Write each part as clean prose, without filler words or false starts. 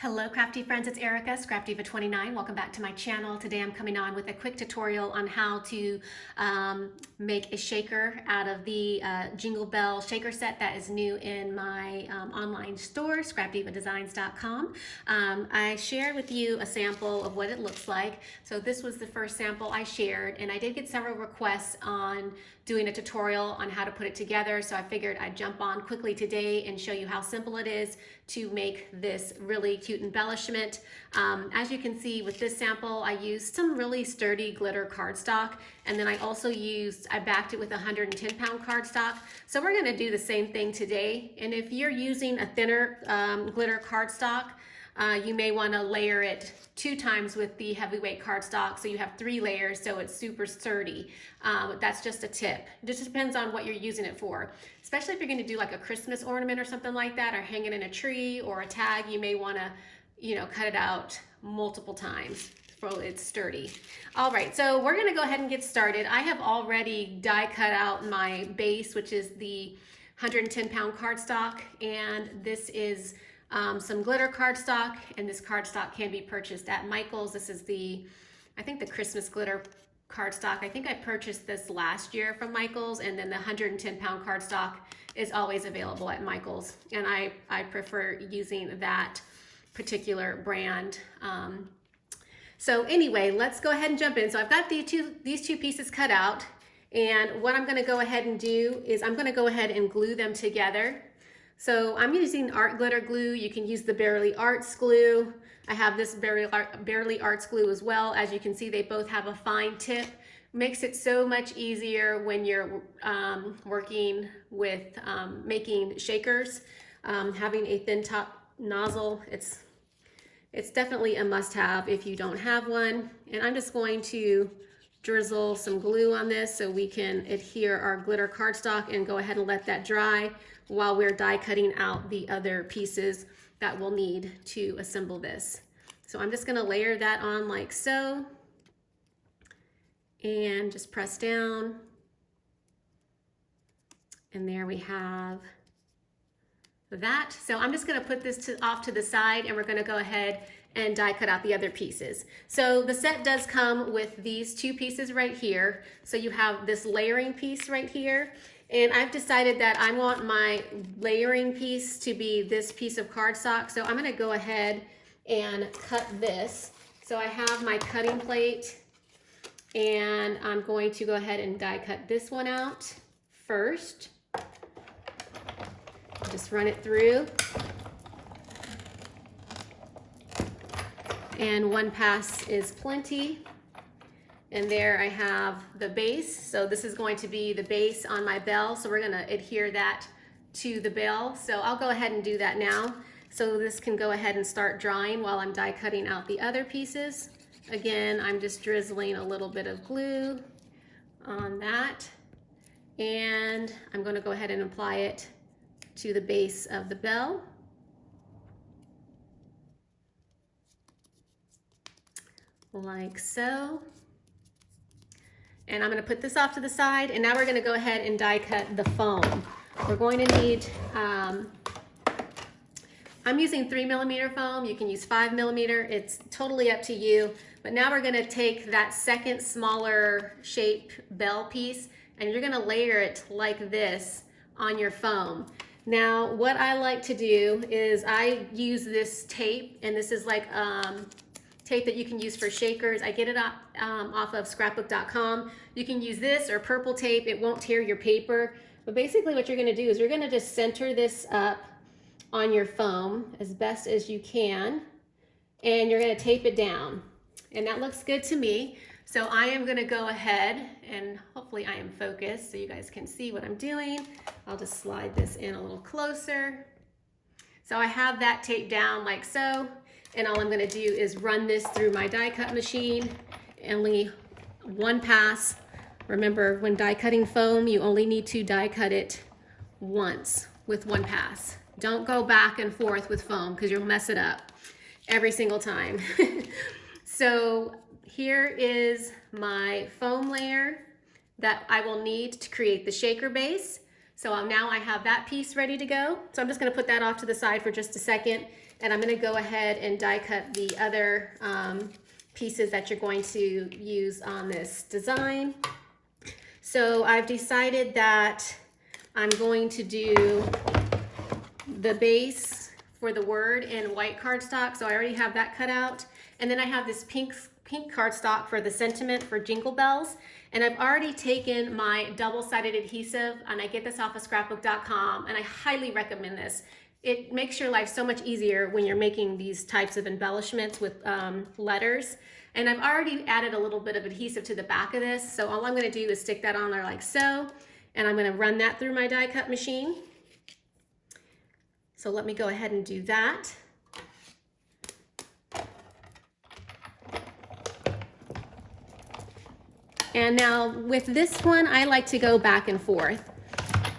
Hello crafty friends, it's Erica, SCRAPDIVA29. Welcome back to my channel. Today I'm coming on with a quick tutorial on how to make a shaker out of the Jingle Bell shaker set that is new in my online store, SCRAPDIVAdesigns.com. I shared with you a sample of what it looks like. So this was the first sample I shared, and I did get several requests on doing a tutorial on how to put it together. So I figured I'd jump on quickly today and show you how simple it is to make this really cute embellishment. As you can see with this sample, I used some really sturdy glitter cardstock, and then I also backed it with 110-pound cardstock. So we're gonna do the same thing today. And if you're using a thinner glitter cardstock, you may wanna layer it 2 times with the heavyweight cardstock, so you have 3 layers, so it's super sturdy. That's just a tip. It just depends on what you're using it for. Especially if you're gonna do like a Christmas ornament or something like that, or hang it in a tree or a tag, you may wanna, cut it out multiple times so it's sturdy. All right, so we're gonna go ahead and get started. I have already die cut out my base, which is the 110-pound cardstock, and this is some glitter cardstock, and this cardstock can be purchased at Michael's. This is I think the Christmas glitter cardstock. I think I purchased this last year from Michael's, and then the 110-pound cardstock is always available at Michael's, and I prefer using that particular brand. So anyway, let's go ahead and jump in. So I've got these two pieces cut out, and what I'm gonna go ahead and do is I'm gonna go ahead and glue them together. So I'm using art glitter glue. You can use the Barely Arts glue. I have this Barely Arts glue as well. As you can see, they both have a fine tip. Makes it so much easier when you're working with making shakers. Having a thin top nozzle, it's definitely a must-have if you don't have one. And I'm just going to drizzle some glue on this so we can adhere our glitter cardstock and go ahead and let that dry while we're die cutting out the other pieces that we'll need to assemble this. So I'm just gonna layer that on like so, and just press down. And there we have that. So I'm just gonna put this off to the side, and we're gonna go ahead and die cut out the other pieces. So the set does come with these 2 pieces right here. So you have this layering piece right here, and I've decided that I want my layering piece to be this piece of cardstock. So I'm gonna go ahead and cut this. So I have my cutting plate, and I'm going to go ahead and die cut this one out first. Just run it through. And 1 pass is plenty. And there I have the base. So this is going to be the base on my bell. So we're gonna adhere that to the bell. So I'll go ahead and do that now. So this can go ahead and start drying while I'm die cutting out the other pieces. Again, I'm just drizzling a little bit of glue on that. And I'm gonna go ahead and apply it to the base of the bell. Like so. And I'm gonna put this off to the side, and now we're gonna go ahead and die cut the foam. We're going to need, I'm using 3mm foam. You can use 5mm, it's totally up to you. But now we're gonna take that second smaller shape bell piece, and you're gonna layer it like this on your foam. Now, what I like to do is I use this tape, and this is like tape that you can use for shakers. I get it off of scrapbook.com. You can use this or purple tape. It won't tear your paper. But basically what you're gonna do is you're gonna just center this up on your foam as best as you can, and you're gonna tape it down. And that looks good to me. So I am gonna go ahead, and hopefully I am focused so you guys can see what I'm doing. I'll just slide this in a little closer. So I have that taped down like so, and all I'm gonna do is run this through my die cut machine. Only 1 pass. Remember, when die cutting foam, you only need to die cut it once with 1 pass. Don't go back and forth with foam because you'll mess it up every single time. So here is my foam layer that I will need to create the shaker base. So now I have that piece ready to go. So I'm just gonna put that off to the side for just a second, and I'm gonna go ahead and die cut the other pieces that you're going to use on this design. So I've decided that I'm going to do the base for the word in white cardstock. So I already have that cut out. And then I have this pink cardstock for the sentiment for Jingle Bells. And I've already taken my double-sided adhesive, and I get this off of scrapbook.com, and I highly recommend this. It makes your life so much easier when you're making these types of embellishments with letters. And I've already added a little bit of adhesive to the back of this. So all I'm gonna do is stick that on there like so, and I'm gonna run that through my die cut machine. So let me go ahead and do that. And now with this one, I like to go back and forth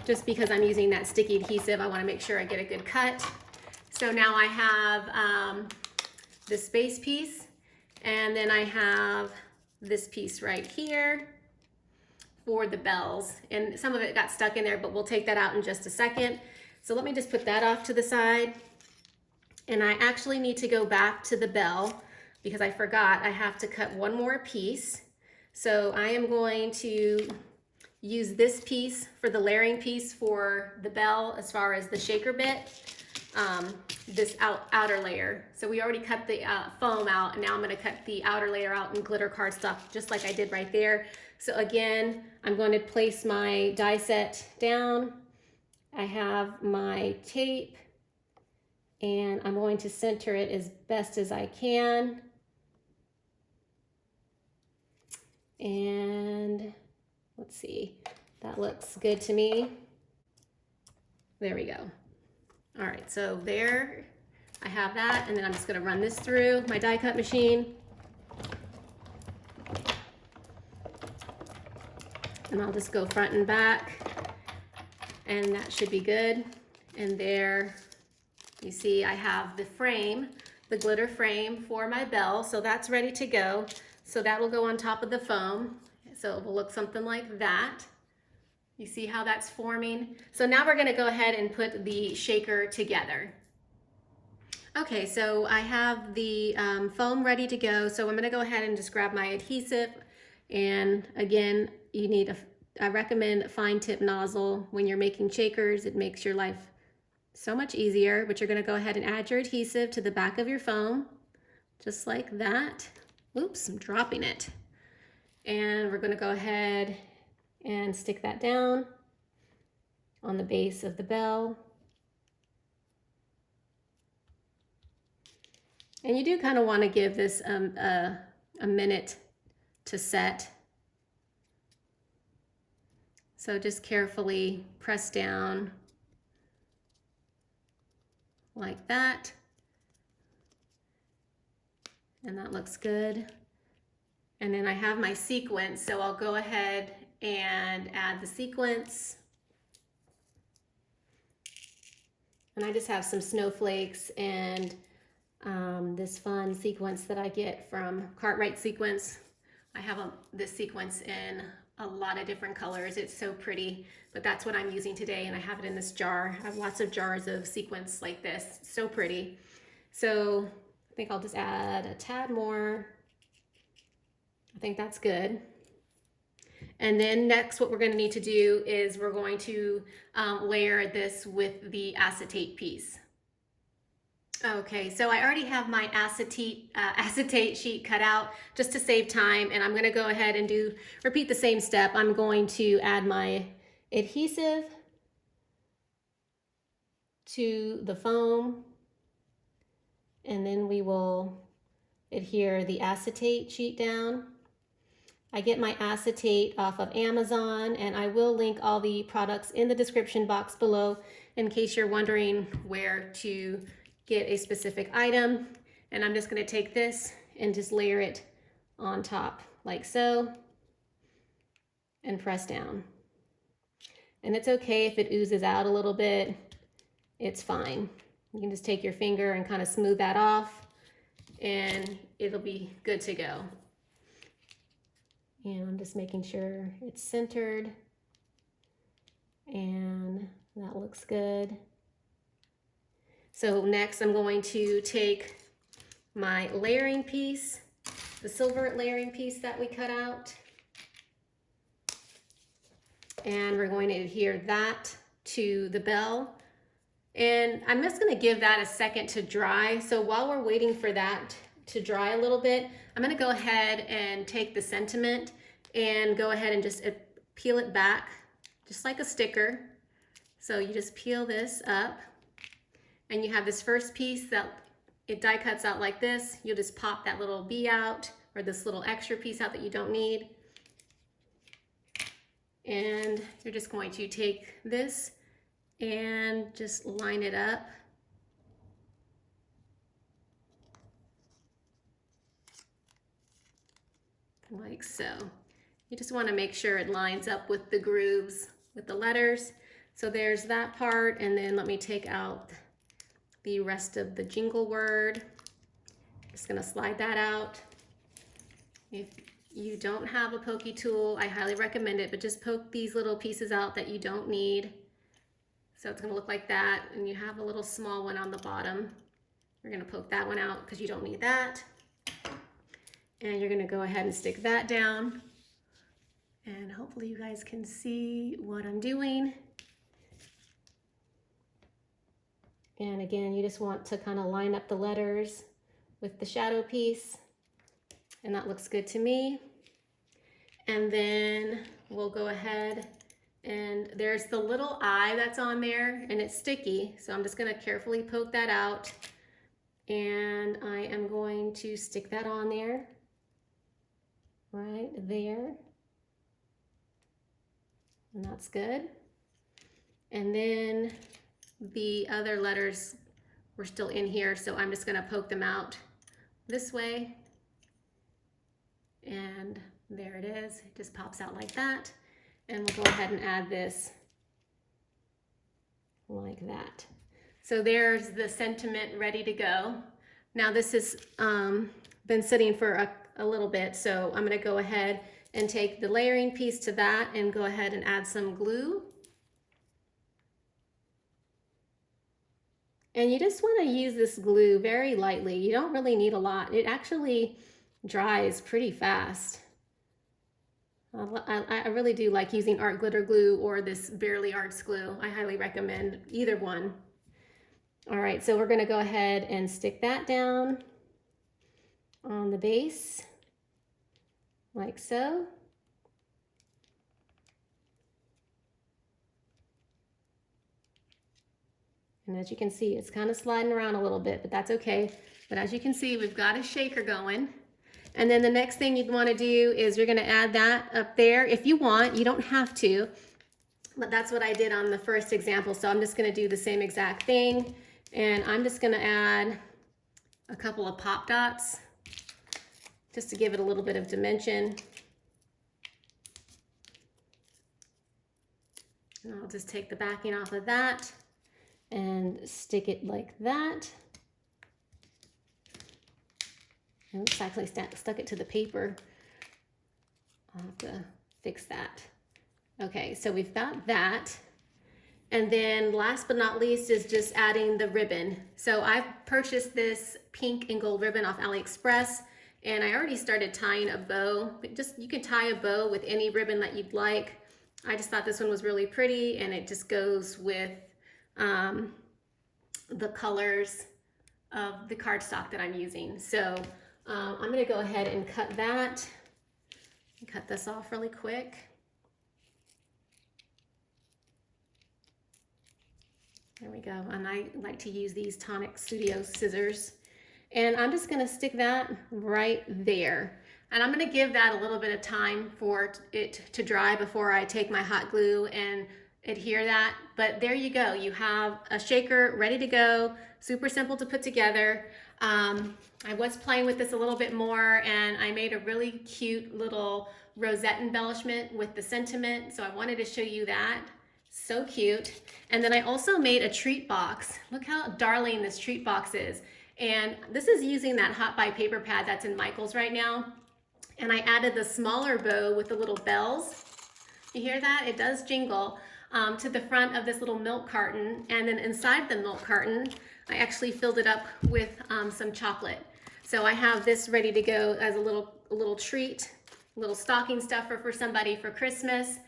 just because I'm using that sticky adhesive. I wanna make sure I get a good cut. So now I have this base piece, and then I have this piece right here for the bells. And some of it got stuck in there, but we'll take that out in just a second. So let me just put that off to the side. And I actually need to go back to the bell because I forgot I have to cut one more piece. So I am going to use this piece for the layering piece for the bell as far as the shaker bit, this outer layer. So we already cut the foam out, and now I'm gonna cut the outer layer out in glitter cardstock just like I did right there. So again, I'm going to place my die set down. I have my tape, and I'm going to center it as best as I can. And let's see, that looks good to me. There we go. All right, so there I have that, and then I'm just gonna run this through my die cut machine. And I'll just go front and back, and that should be good. And there, you see I have the frame, the glitter frame for my bell, so that's ready to go. So that will go on top of the foam. So it will look something like that. You see how that's forming? So now we're gonna go ahead and put the shaker together. Okay, so I have the foam ready to go. So I'm gonna go ahead and just grab my adhesive. And again, you need I recommend a fine tip nozzle when you're making shakers. It makes your life so much easier, but you're gonna go ahead and add your adhesive to the back of your foam, just like that. Oops, I'm dropping it. And we're gonna go ahead and stick that down on the base of the bell. And you do kind of want to give this a minute to set. So just carefully press down like that. And that looks good. And then I have my sequence, so I'll go ahead and add the sequence. And I just have some snowflakes and this fun sequence that I get from Cartwright Sequence. I have this sequence in a lot of different colors. It's so pretty, but that's what I'm using today, and I have it in this jar. I have lots of jars of sequence like this. So pretty. So I think I'll just add a tad more. I think that's good. And then next what we're going to need to do is we're going to layer this with the acetate piece. Okay, so I already have my acetate sheet cut out just to save time, and I'm going to go ahead and repeat the same step. I'm going to add my adhesive to the foam, and then we will adhere the acetate sheet down. I get my acetate off of Amazon, and I will link all the products in the description box below in case you're wondering where to get a specific item. And I'm just going to take this and just layer it on top like so and press down. And it's okay if it oozes out a little bit, it's fine. You can just take your finger and kind of smooth that off, and it'll be good to go. And I'm just making sure it's centered And that looks good. So next I'm going to take my layering piece, the silver layering piece that we cut out, and we're going to adhere that to the bell. And I'm just going to give that a second to dry. So while we're waiting for that to dry a little bit, I'm going to go ahead and take the sentiment and go ahead and just peel it back, just like a sticker. So you just peel this up, and you have this first piece that it die cuts out like this. You'll just pop that little bee out, or this little extra piece out that you don't need. And you're just going to take this and just line it up. Like so. You just want to make sure it lines up with the grooves with the letters. So there's that part, and then let me take out the rest of the jingle word. Just gonna slide that out. If you don't have a pokey tool, I highly recommend it, but just poke these little pieces out that you don't need. So it's gonna look like that, and you have a little small one on the bottom. You're gonna poke that one out because you don't need that. And you're gonna go ahead and stick that down. And hopefully you guys can see what I'm doing. And again, you just want to kind of line up the letters with the shadow piece. And that looks good to me. And then we'll go ahead, and there's the little eye that's on there, and it's sticky. So I'm just gonna carefully poke that out. And I am going to stick that on there, right there. And that's good. And then the other letters were still in here, so I'm just gonna poke them out this way. And there it is, it just pops out like that. And we'll go ahead and add this like that. So there's the sentiment ready to go. Now this has been sitting for a little bit, so I'm gonna go ahead and take the layering piece to that and go ahead and add some glue. And you just want to use this glue very lightly. You don't really need a lot. It actually dries pretty fast. I really do like using art glitter glue or this Barely Arts glue. I highly recommend either one. All right, so we're going to go ahead and stick that down on the base, like so. And as you can see, it's kind of sliding around a little bit, but that's okay. But as you can see, we've got a shaker going. And then the next thing you'd want to do is you're going to add that up there. If you want, you don't have to, but that's what I did on the first example. So I'm just going to do the same exact thing. And I'm just going to add a couple of pop dots just to give it a little bit of dimension. And I'll just take the backing off of that and stick it like that. Oops, I actually stuck it to the paper. I'll have to fix that. Okay, so we've got that. And then last but not least is just adding the ribbon. So I've purchased this pink and gold ribbon off AliExpress, and I already started tying a bow. You can tie a bow with any ribbon that you'd like. I just thought this one was really pretty, and it just goes with the colors of the cardstock that I'm using. So I'm gonna go ahead and cut that. Cut this off really quick. There we go. And I like to use these Tonic Studio scissors. And I'm just gonna stick that right there. And I'm gonna give that a little bit of time for it to dry before I take my hot glue and adhere that. But there you go. You have a shaker ready to go. Super simple to put together. I was playing with this a little bit more, and I made a really cute little rosette embellishment with the sentiment. So I wanted to show you that. So cute. And then I also made a treat box. Look how darling this treat box is. And this is using that Hot Buy paper pad that's in Michael's right now. And I added the smaller bow with the little bells. You hear that? It does jingle. to the front of this little milk carton, and then inside the milk carton, I actually filled it up with some chocolate. So I have this ready to go as a little treat, a little stocking stuffer for somebody for Christmas.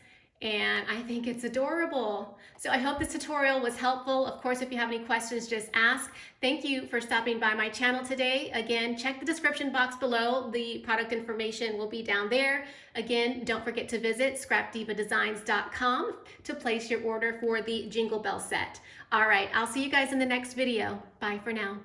And I think it's adorable. So I hope this tutorial was helpful. Of course, if you have any questions, just ask. Thank you for stopping by my channel today. Again, check the description box below. The product information will be down there. Again, don't forget to visit SCRAPDIVAdesigns.com to place your order for the Jingle Bell set. All right, I'll see you guys in the next video. Bye for now.